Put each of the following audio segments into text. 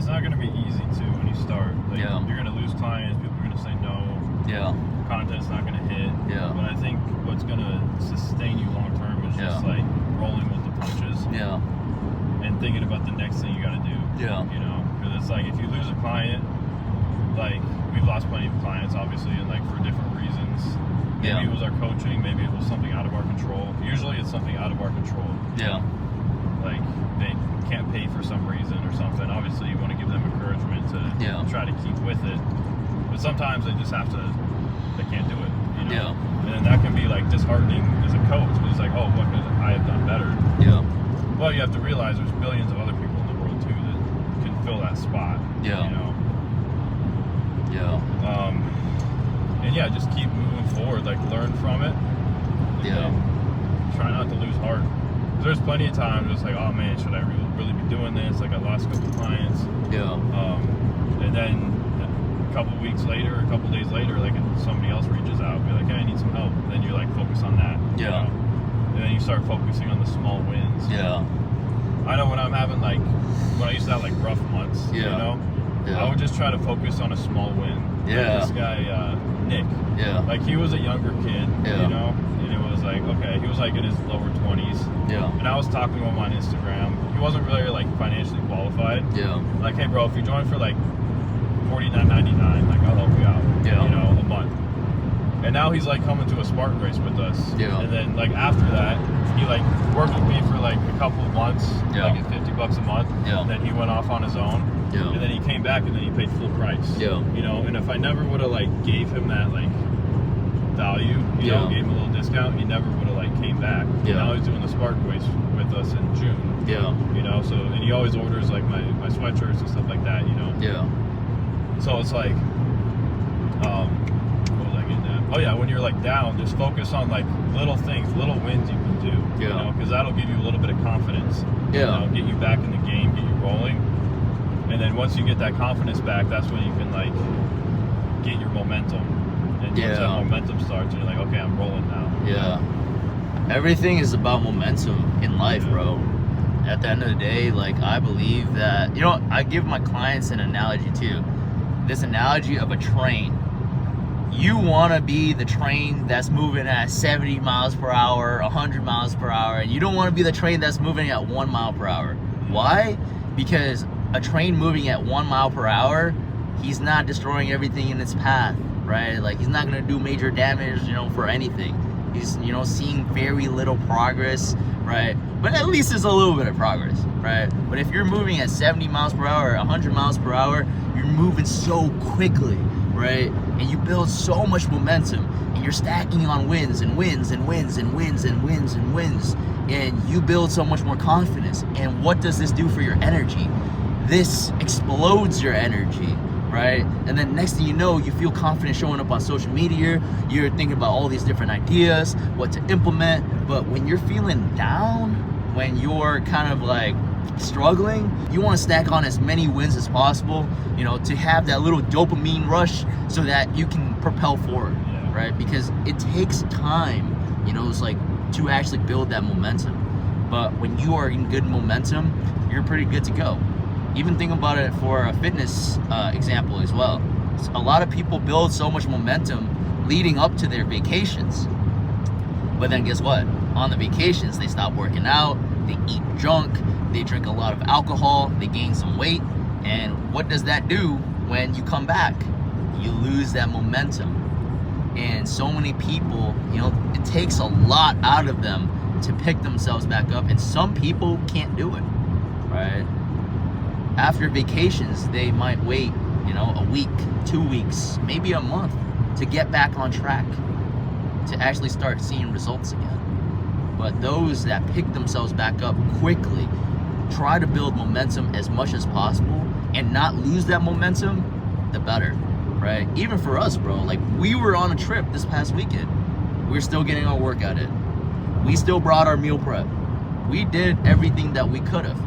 it's not going to be easy too when you start. Like, Yeah. you're going to lose clients. People are going to say no. Yeah. Content's not going to hit. Yeah. But I think what's going to sustain you long term is just like rolling with the punches. Yeah. And thinking about the next thing you got to do. Yeah. You know, because it's like if you lose a client, like we've lost plenty of clients, obviously, and like for different reasons. Maybe it was our coaching. Maybe it was something out of our control. Usually, it's something out of our control. Yeah. Like they can't pay for some reason or something. Obviously, you want to give them encouragement to try to keep with it. But sometimes they just have to. They can't do it. You know. Yeah. And then that can be like disheartening as a coach. It's like, oh, what could I have done better? Yeah. Well, you have to realize there's billions of other people in the world too that can fill that spot. Yeah. You know. Yeah. And yeah, just keep moving forward. Like learn from it. Yeah. Try not to lose heart. There's plenty of times it's like, oh man, should I really be doing this? Like I lost a couple clients. Yeah. And then a couple weeks later, a couple days later, like somebody else reaches out, be like, hey, I need some help. And then you like focus on that. Yeah. You know? And then you start focusing on the small wins. Yeah. I know when I'm having like, when I used to have like rough months, you know, I would just try to focus on a small win. Yeah. Like this guy, Nick. Yeah. Like he was a younger kid, you know, and it was like, okay, he was like in his lower 20s. Yeah. And I was talking to him on Instagram. He wasn't really like financially qualified. Yeah. Like, hey bro, if you join for like $49.99, like I'll help you out. Yeah. You know, a month. And now he's like coming to a Spartan race with us. Yeah. And then like after that, he like worked with me for like a couple of months, like at $50 a month. Yeah. And then he went off on his own. Yeah. And then he came back and then he paid full price. Yeah. You know, and if I never would have like gave him that like value, you know, gave him a little discount, he never would have like came back. Yeah. Now he's doing the Spartan race with us in June. Yeah. You know, so and he always orders like my sweatshirts and stuff like that, you know. Yeah. So it's like what was I getting at? Oh yeah, when you're like down, just focus on like little things, little wins you can do. You know, because that'll give you a little bit of confidence. Yeah. You know, get you back in the game, get you rolling. And then once you get that confidence back, that's when you can like get your momentum. And once that momentum starts, you're like, okay, I'm rolling now. Yeah. Everything is about momentum in life, bro. At the end of the day, like I believe that, you know, I give my clients an analogy too. This analogy of a train. You want to be the train that's moving at 70 miles per hour, 100 miles per hour, and you don't want to be the train that's moving at 1 mile per hour. Why? Because a train moving at 1 mile per hour, he's not destroying everything in its path, right? Like he's not going to do major damage, you know, for anything. He's, you know, seeing very little progress, right? But at least there's a little bit of progress, right? But if you're moving at 70 miles per hour, 100 miles per hour, you're moving so quickly, right? And you build so much momentum, and you're stacking on wins and wins and wins and wins and wins and wins, and you build so much more confidence. And what does this do for your energy? This explodes your energy, right? And then next thing you know, you feel confident showing up on social media. You're thinking about all these different ideas, what to implement. But when you're feeling down, when you're kind of like struggling, you want to stack on as many wins as possible, you know, to have that little dopamine rush so that you can propel forward, right? Because it takes time, you know, it's like to actually build that momentum. But when you are in good momentum, you're pretty good to go. Even think about it for a fitness example as well. A lot of people build so much momentum leading up to their vacations. But then guess what? On the vacations, they stop working out, they eat junk, they drink a lot of alcohol, they gain some weight. And what does that do when you come back? You lose that momentum. And so many people, you know, it takes a lot out of them to pick themselves back up. And some people can't do it, right? After vacations, they might wait, you know, a week, 2 weeks, maybe a month to get back on track, to actually start seeing results again. But those that pick themselves back up quickly, try to build momentum as much as possible and not lose that momentum, the better, right? Even for us, bro, like we were on a trip this past weekend. We're still getting our workout in. We still brought our meal prep. We did everything that we could have.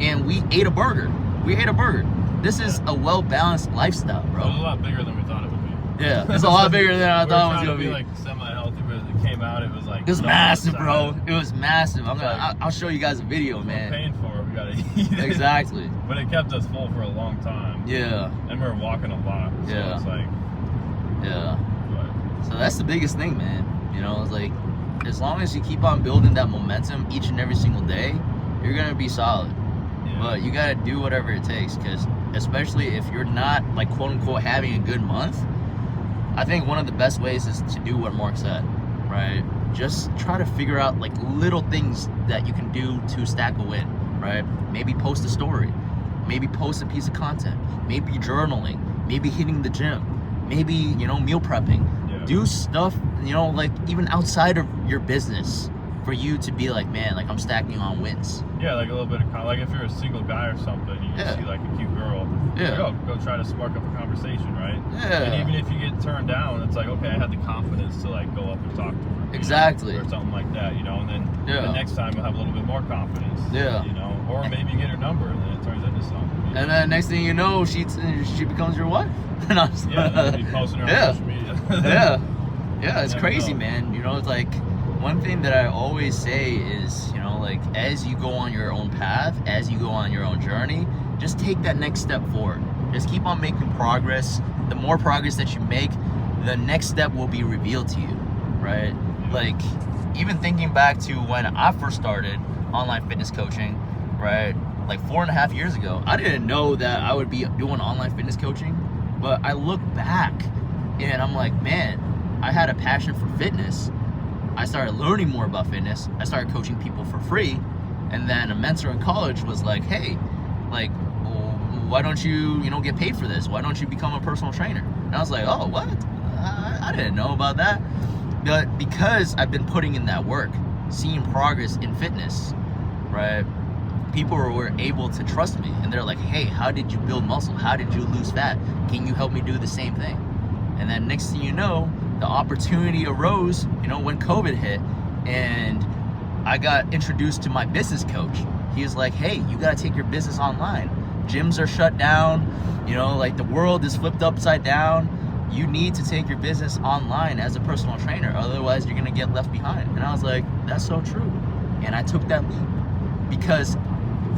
And we ate a burger. We ate a burger. This is a well-balanced lifestyle, bro. It was a lot bigger than we thought it would be. Yeah, it's a lot bigger than I thought it was gonna be. be. Like semi-healthy, but it came out. It was like it was massive, bro. It was massive. I'll show you guys a video, man. We're paying for it. We gotta eat it. Exactly. But it kept us full for a long time. Yeah. And we were walking a lot. So Yeah. it's like, Yeah. but, So that's the biggest thing, man. You know, it's like, as long as you keep on building that momentum each and every single day, you're gonna be solid. yeah. But you gotta do whatever it takes, because especially if you're not, like, quote unquote having a good month, I think one of the best ways is to do what Mark said, right? Just try to figure out, like, little things that you can do to stack a win, right? Maybe post a story, maybe post a piece of content, maybe journaling, maybe hitting the gym, maybe, you know, meal prepping. Yeah. Do stuff, you know, like, even outside of your business, for you to be like, man, like, I'm stacking on wins. Yeah, like a little bit of like if you're a single guy or something, you Yeah. see like a cute girl, Yeah. like, go try to spark up a conversation, right? Yeah. And even if you get turned down, it's like, okay, I had the confidence to like go up and talk to her. you know, Exactly. or something like that, you know, and then Yeah. the next time you'll have a little bit more confidence. Yeah. You know, or maybe you get her number and then it turns into something. you And know? then next thing you know, she becomes your wife. And I'm just, Yeah, they'll be posting her on Yeah. social media. Yeah, it's Never crazy, know. man. You know, it's like, one thing that I always say is, you know, like, as you go on your own path, as you go on your own journey, just take that next step forward. Just keep on making progress. The more progress that you make, the next step will be revealed to you, right? Like, even thinking back to when I first started online fitness coaching, right? Like 4.5 years ago, I didn't know that I would be doing online fitness coaching, but I look back and I'm like, man, I had a passion for fitness. I started learning more about fitness. I started coaching people for free. And then a mentor in college was like, hey, like, why don't you, you know, get paid for this? Why don't you become a personal trainer? And I was like, oh, what? I didn't know about that. But because I've been putting in that work, seeing progress in fitness, right? People were able to trust me. And they're like, hey, how did you build muscle? How did you lose fat? Can you help me do the same thing? And then next thing you know, the opportunity arose, you know, when COVID hit, and I got introduced to my business coach. He was like, hey, you gotta take your business online. Gyms are shut down, you know, like, the world is flipped upside down. You need to take your business online as a personal trainer, otherwise you're gonna get left behind. And I was like, that's so true. And I took that leap. Because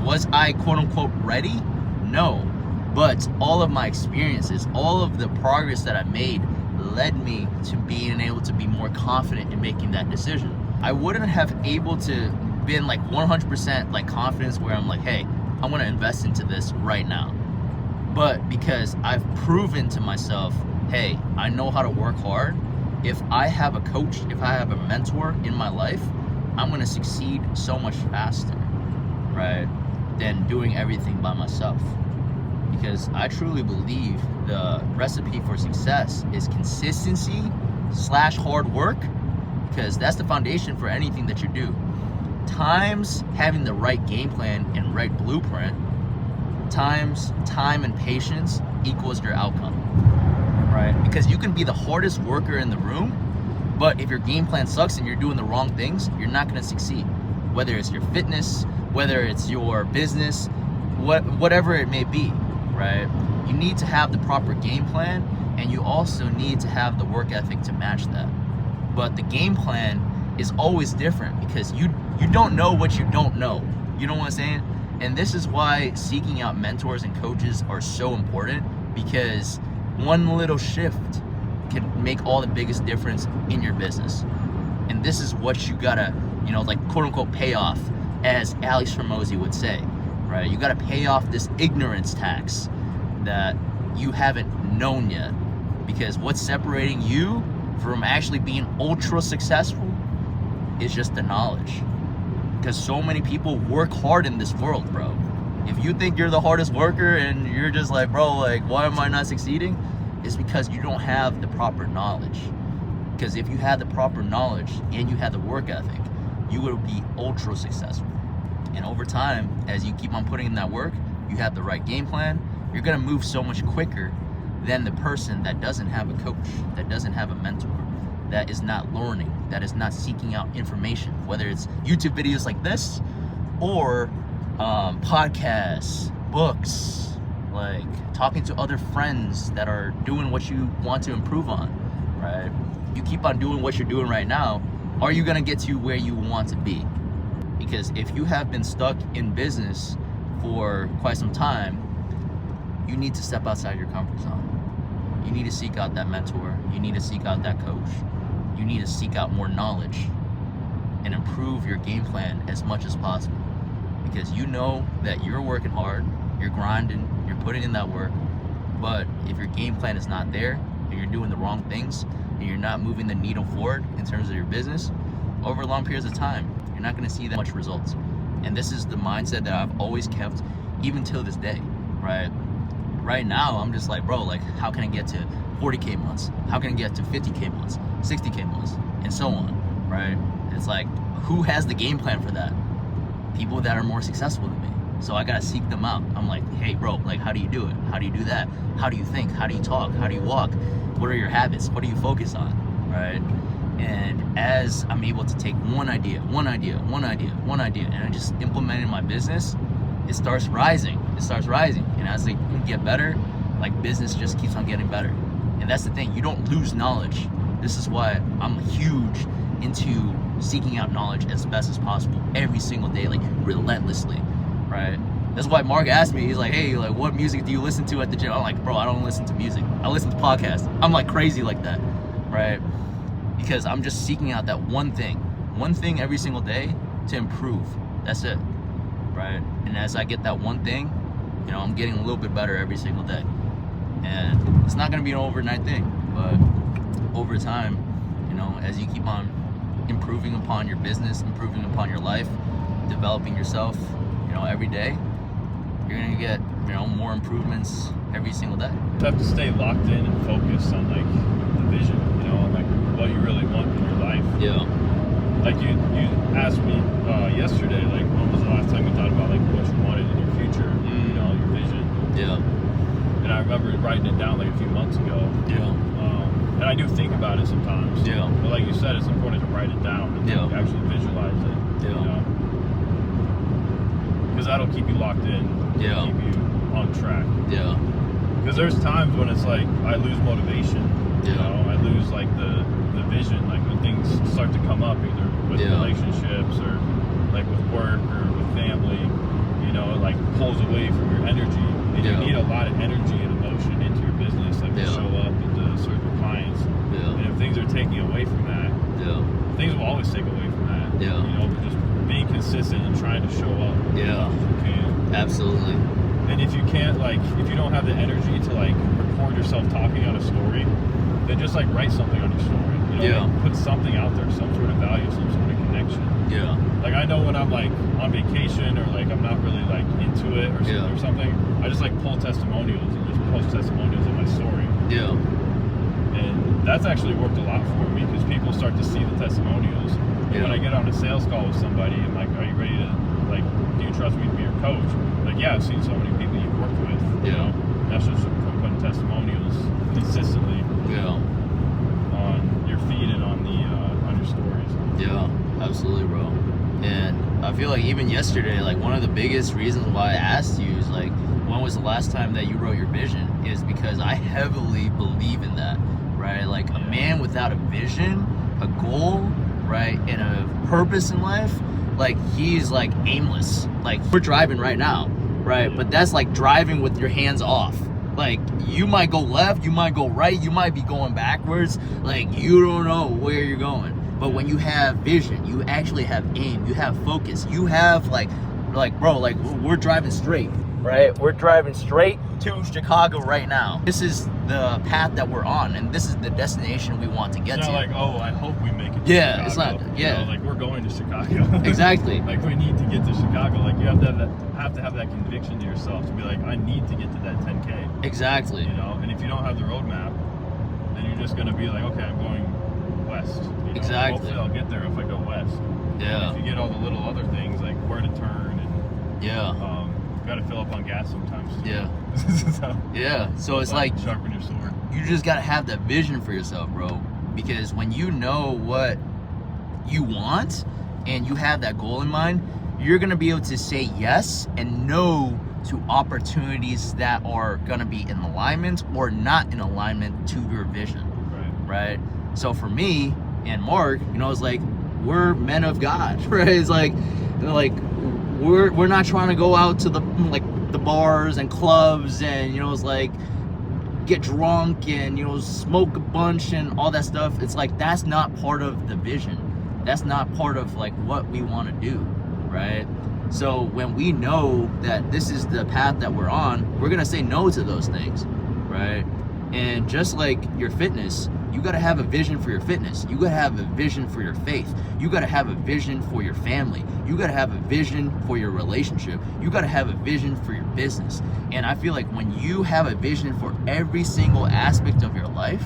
was I, quote unquote, ready? No. But all of my experiences, all of the progress that I made led me to being able to be more confident in making that decision. I wouldn't have able to been like 100% like confidence where I'm like, hey, I want to invest into this right now. But because I've proven to myself, hey, I know how to work hard. If I have a coach, if I have a mentor in my life, I'm going to succeed so much faster, right, than doing everything by myself. Because I truly believe the recipe for success is consistency / hard work, because that's the foundation for anything that you do. Times having the right game plan and right blueprint, times time and patience equals your outcome, right? Because you can be the hardest worker in the room, but if your game plan sucks and you're doing the wrong things, you're not going to succeed. Whether it's your fitness, whether it's your business, whatever it may be, right? You need to have the proper game plan, and you also need to have the work ethic to match that. But the game plan is always different because you don't know what you don't know. You know what I'm saying? And this is why seeking out mentors and coaches are so important, because one little shift can make all the biggest difference in your business. And this is what you gotta, you know, like, quote unquote, pay off, as Alex Hormozi would say, right? You gotta pay off this ignorance tax that you haven't known yet. Because what's separating you from actually being ultra successful is just the knowledge. Because so many people work hard in this world, bro. If you think you're the hardest worker and you're just like, bro, like, why am I not succeeding? It's because you don't have the proper knowledge. Because if you had the proper knowledge and you had the work ethic, you would be ultra successful. And over time, as you keep on putting in that work, you have the right game plan, you're gonna move so much quicker than the person that doesn't have a coach, that doesn't have a mentor, that is not learning, that is not seeking out information, whether it's YouTube videos like this or podcasts, books, like talking to other friends that are doing what you want to improve on, right? You keep on doing what you're doing right now, are you gonna get to where you want to be? Because if you have been stuck in business for quite some time, you need to step outside your comfort zone. You need to seek out that mentor. You need to seek out that coach. You need to seek out more knowledge and improve your game plan as much as possible. Because you know that you're working hard, you're grinding, you're putting in that work, but if your game plan is not there and you're doing the wrong things and you're not moving the needle forward in terms of your business, over long periods of time, you're not going to see that much results. And this is the mindset that I've always kept even till this day, right? Right now, I'm just like, bro, like, how can I get to 40K months? How can I get to 50K months, 60K months, and so on, right? It's like, who has the game plan for that? People that are more successful than me. So I gotta seek them out. I'm like, hey, bro, like, how do you do it? How do you do that? How do you think? How do you talk? How do you walk? What are your habits? What do you focus on, right? And as I'm able to take one idea, and I just implement it in my business, it starts rising. And as they get better, like, business just keeps on getting better. And that's the thing, you don't lose knowledge. This is why I'm huge into seeking out knowledge as best as possible every single day, like, relentlessly, right? That's why Mark asked me, he's like, hey, like, what music do you listen to at the gym? I'm like, bro, I don't listen to music. I listen to podcasts. I'm like crazy like that, right? Because I'm just seeking out that one thing every single day to improve. That's it, right? And as I get that one thing, you know, I'm getting a little bit better every single day. And it's not gonna be an overnight thing, but over time, you know, as you keep on improving upon your business, improving upon your life, developing yourself, you know, every day, you're gonna get, you know, more improvements every single day. You have to stay locked in and focused on, like, the vision, you know, like what you really want in your life. Yeah. Like, you asked me yesterday, like, when was the last time you thought about, like, what you wanted in your future, you know, your vision. Yeah. And I remember writing it down, like, a few months ago. Yeah. And I do think about it sometimes. Yeah. But like you said, it's important to write it down and actually visualize it. Yeah. You know? Because that'll keep you locked in. Yeah. Keep you on track. Yeah. Because there's times when it's like I lose motivation. Yeah. You know, I lose like the vision. Like when things start to come up, either with relationships or like with work or with family. You know, it like pulls away from your energy. And you need a lot of energy and emotion into your business, like to show up and to serve your clients. Yeah. And if things are taking away from that, things will always take away from that. Yeah. You know, but just being consistent and trying to show up. Yeah. If you can. Absolutely. And if you can't, like, if you don't have the energy to like record yourself talking on a story, then just like write something on your story. You know, like, put something out there, some sort of value, some sort of connection. Yeah. Like I know when I'm like on vacation or like I'm not really like into it or something, I just like pull testimonials and just post testimonials on my story. Yeah. And that's actually worked a lot for me because people start to see the testimonials. And when I get on a sales call with somebody, I'm like, are you ready to, like, do you trust me to be your coach? Like, yeah, I've seen so many people you've worked with. You know? That's just from putting testimonials consistently on your feed and on your stories. Yeah, absolutely, bro. And I feel like even yesterday, like, one of the biggest reasons why I asked you is like, when was the last time that you wrote your vision? Is because I heavily believe in that, right? Like, a man without a vision, a goal, right, and a purpose in life, like, he's like aimless. Like, we're driving right now, right? But that's like driving with your hands off. Like, you might go left, you might go right, you might be going backwards. Like, you don't know where you're going. But when you have vision, you actually have aim, you have focus, you have like bro, like, we're driving straight, right? We're driving straight to Chicago right now. This is the path that we're on, and this is the destination we want to get to. It's not like, oh, I hope we make it to Chicago. It's not, you know, like, we're going to Chicago. Exactly. Like, we need to get to Chicago. Like, you have to have that conviction to yourself to be like, I need to get to that 10K. Exactly. You know, and if you don't have the roadmap, then you're just going to be like, okay, I'm going west. You know? Exactly. Hopefully I'll get there if I go west. Yeah. And if you get all the little other things, like where to turn and got to fill up on gas sometimes. So it's like sharpen your sword. You just got to have that vision for yourself, bro. Because when you know what you want and you have that goal in mind, you're going to be able to say yes and no to opportunities that are going to be in alignment or not in alignment to your vision. Right? So for me and Mark, you know, it's like, we're men of God, right? It's like we're not trying to go out to the bars and clubs and, you know, it's like get drunk and, you know, smoke a bunch and all that stuff. It's like that's not part of the vision. That's not part of like what we want to do, right? So when we know that this is the path that we're on, we're gonna say no to those things, right? And just like your fitness, you gotta have a vision for your fitness. You gotta have a vision for your faith. You gotta have a vision for your family. You gotta have a vision for your relationship. You gotta have a vision for your business. And I feel like when you have a vision for every single aspect of your life,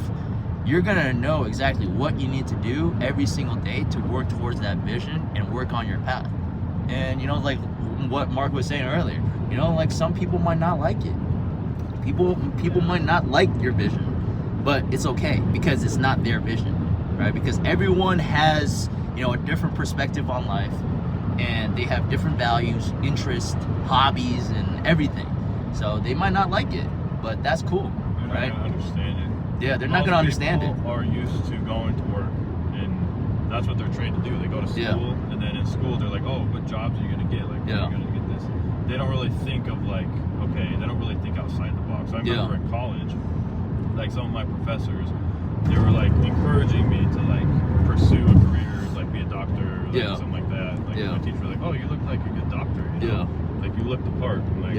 you're gonna know exactly what you need to do every single day to work towards that vision and work on your path. And, you know, like what Mark was saying earlier, you know, like some people might not like it. People might not like your vision, but it's okay because it's not their vision, right? Because everyone has, you know, a different perspective on life, and they have different values, interests, hobbies, and everything. So they might not like it, but that's cool, right? They're not gonna understand it. Yeah, they're not gonna understand it. People are used to going to work, and that's what they're trained to do. They go to school, and then in school they're like, oh, what jobs are you gonna get? Like, Yeah. you're gonna get this. They don't really think of like, okay, they don't really think outside the box. I remember in college, like some of my professors, they were like encouraging me to like pursue a career, like be a doctor, or like something like that. Like my teacher was like, oh, you look like a good doctor. You know? Like you look the part. I'm like,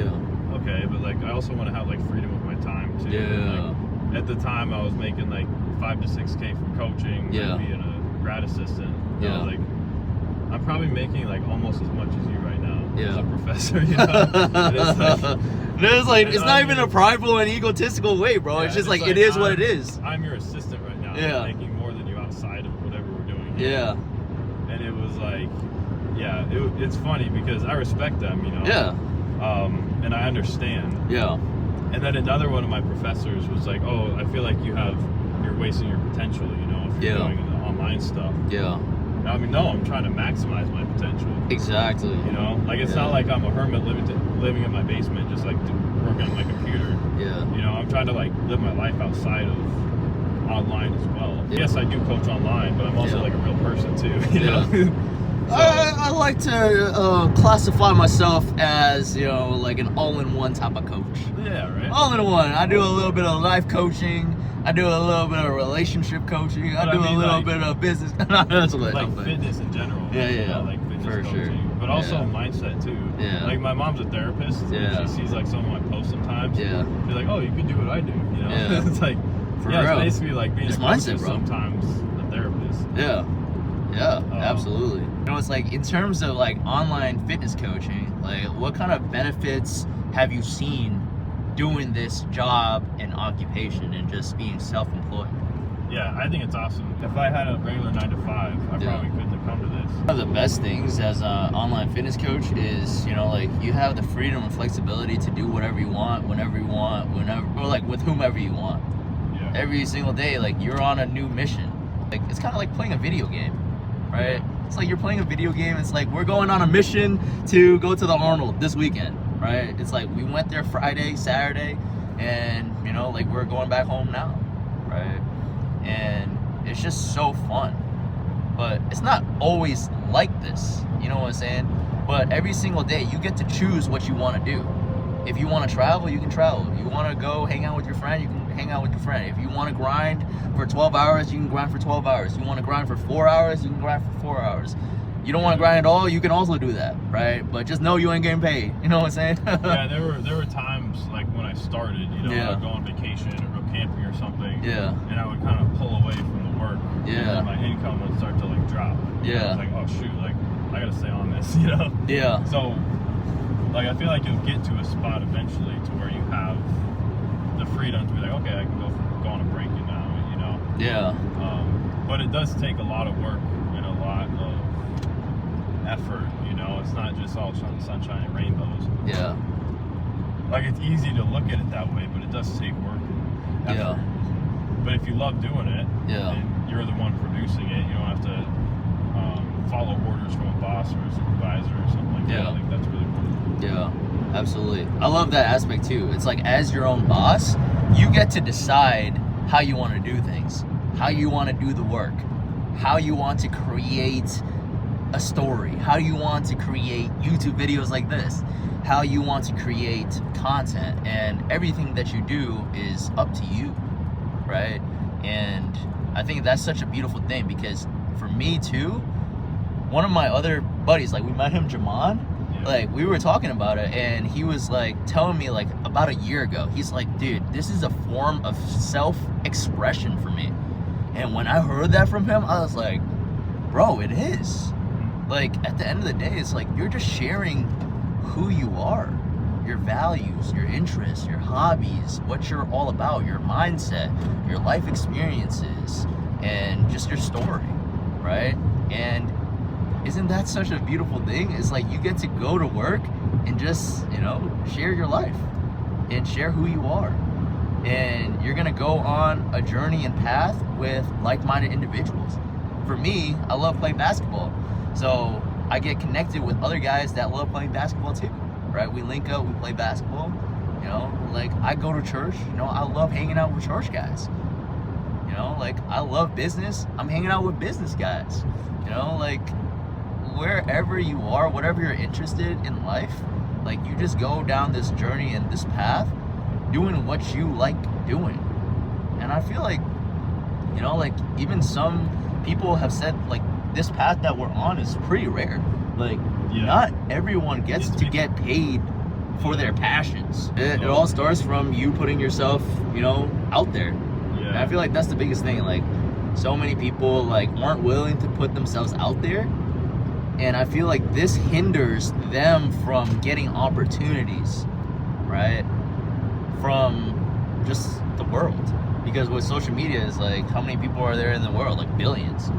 okay, but like I also want to have like freedom with my time too. Like, at the time, I was making like 5 to 6K from coaching, like being a grad assistant. I was like, I'm probably making like almost as much as you right now as a professor. You know? And it's not even a prideful and egotistical way, bro. It's just like it is what it is. I'm your assistant right now. I'm making more than you outside of whatever we're doing here. Yeah. And it was like, it's funny because I respect them, you know. And I understand. And then another one of my professors was like, oh, I feel like you're wasting your potential, you know, if you're doing the online stuff. I mean, no, I'm trying to maximize my potential. Exactly. You know, like it's not like I'm a hermit living in my basement, just like working on my computer. You know, I'm trying to like live my life outside of online as well. Yes, I do coach online, but I'm also like a real person too. You know? So, I like to classify myself as, you know, like an all-in-one type of coach. Yeah, right. All-in-one. I do a little bit of life coaching. I do a little bit of relationship coaching. I do a little bit of business. Like fitness in general. Like fitness for coaching. sure. But also mindset too. Like my mom's a therapist. She sees like some of my posts sometimes. She's like, oh, you could do what I do. You know? It's like, for real. It's basically like being it's a coach mindset, is bro. Sometimes a therapist. Absolutely. You know, it's like in terms of like online fitness coaching, like what kind of benefits have you seen doing this job and occupation and just being self-employed? Yeah, I think it's awesome. If I had a regular 9 to 5, I probably couldn't have come to this. One of the best things as an online fitness coach is, you know, like you have the freedom and flexibility to do whatever you want, whenever you want, whenever, or like with whomever you want. Every single day, like you're on a new mission. Like it's kind of like playing a video game, right? It's like you're playing a video game. It's like we're going on a mission to go to the Arnold this weekend, right? It's like we went there Friday, Saturday, and you know, like we're going back home now, right? And it's just so fun. But it's not always like this, you know what I'm saying? But every single day you get to choose what you want to do. If you want to travel, you can travel. If you want to go hang out with your friend, you can hang out with your friend. If you want to grind for 12 hours, you can grind for 12 hours. If you want to grind for 4 hours, you can grind for 4 hours. You don't want to grind at all, you can also do that, right? But just know you ain't getting paid. You know what I'm saying? Yeah, there were times like when I started, you know, I'd go on vacation or go camping or something. And I would kind of pull away from the work. And my income would start to like drop. I was like, oh shoot, like I gotta stay on this, you know? So like I feel like you'll get to a spot eventually to where you have the freedom to be like, okay, I can go on a break now, you know? But it does take a lot of work and a lot of effort, you know? It's not just all sunshine and rainbows. Like it's easy to look at it that way, but it does take work and effort. But if you love doing it, and you're the one producing it, you don't have to follow orders from a boss or a supervisor or something like that. I think that's really cool. Absolutely. I love that aspect too. It's like as your own boss, you get to decide how you want to do things, how you want to do the work, how you want to create a story, how you want to create YouTube videos like this, how you want to create content, and everything that you do is up to you, right? And I think that's such a beautiful thing, because for me too, one of my other buddies, like we met him, Jaman, like we were talking about it, and he was like telling me like about a year ago, he's like, dude, this is a form of self-expression for me. And when I heard that from him, I was like, bro, it is. Like at the end of the day, it's like you're just sharing who you are, your values, your interests, your hobbies, what you're all about, your mindset, your life experiences, and just your story, right? And isn't that such a beautiful thing? It's like you get to go to work and just, you know, share your life and share who you are. And you're gonna go on a journey and path with like-minded individuals. For me, I love playing basketball. So I get connected with other guys that love playing basketball too, right? We link up, we play basketball, you know, like I go to church, you know, I love hanging out with church guys. You know, like I love business, I'm hanging out with business guys. You know, like wherever you are, whatever you're interested in life, like you just go down this journey and this path doing what you like doing. And I feel like, you know, like even some people have said like this path that we're on is pretty rare. Like not everyone gets to get paid for their passions. It all starts from you putting yourself, you know, out there. And I feel like that's the biggest thing. Like so many people like aren't willing to put themselves out there. And I feel like this hinders them from getting opportunities, right? From just the world. Because with social media is like, how many people are there in the world? Like billions,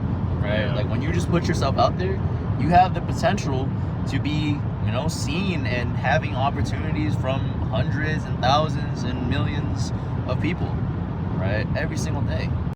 right? Like when you just put yourself out there, you have the potential to be, you know, seen and having opportunities from hundreds and thousands and millions of people, right? Every single day.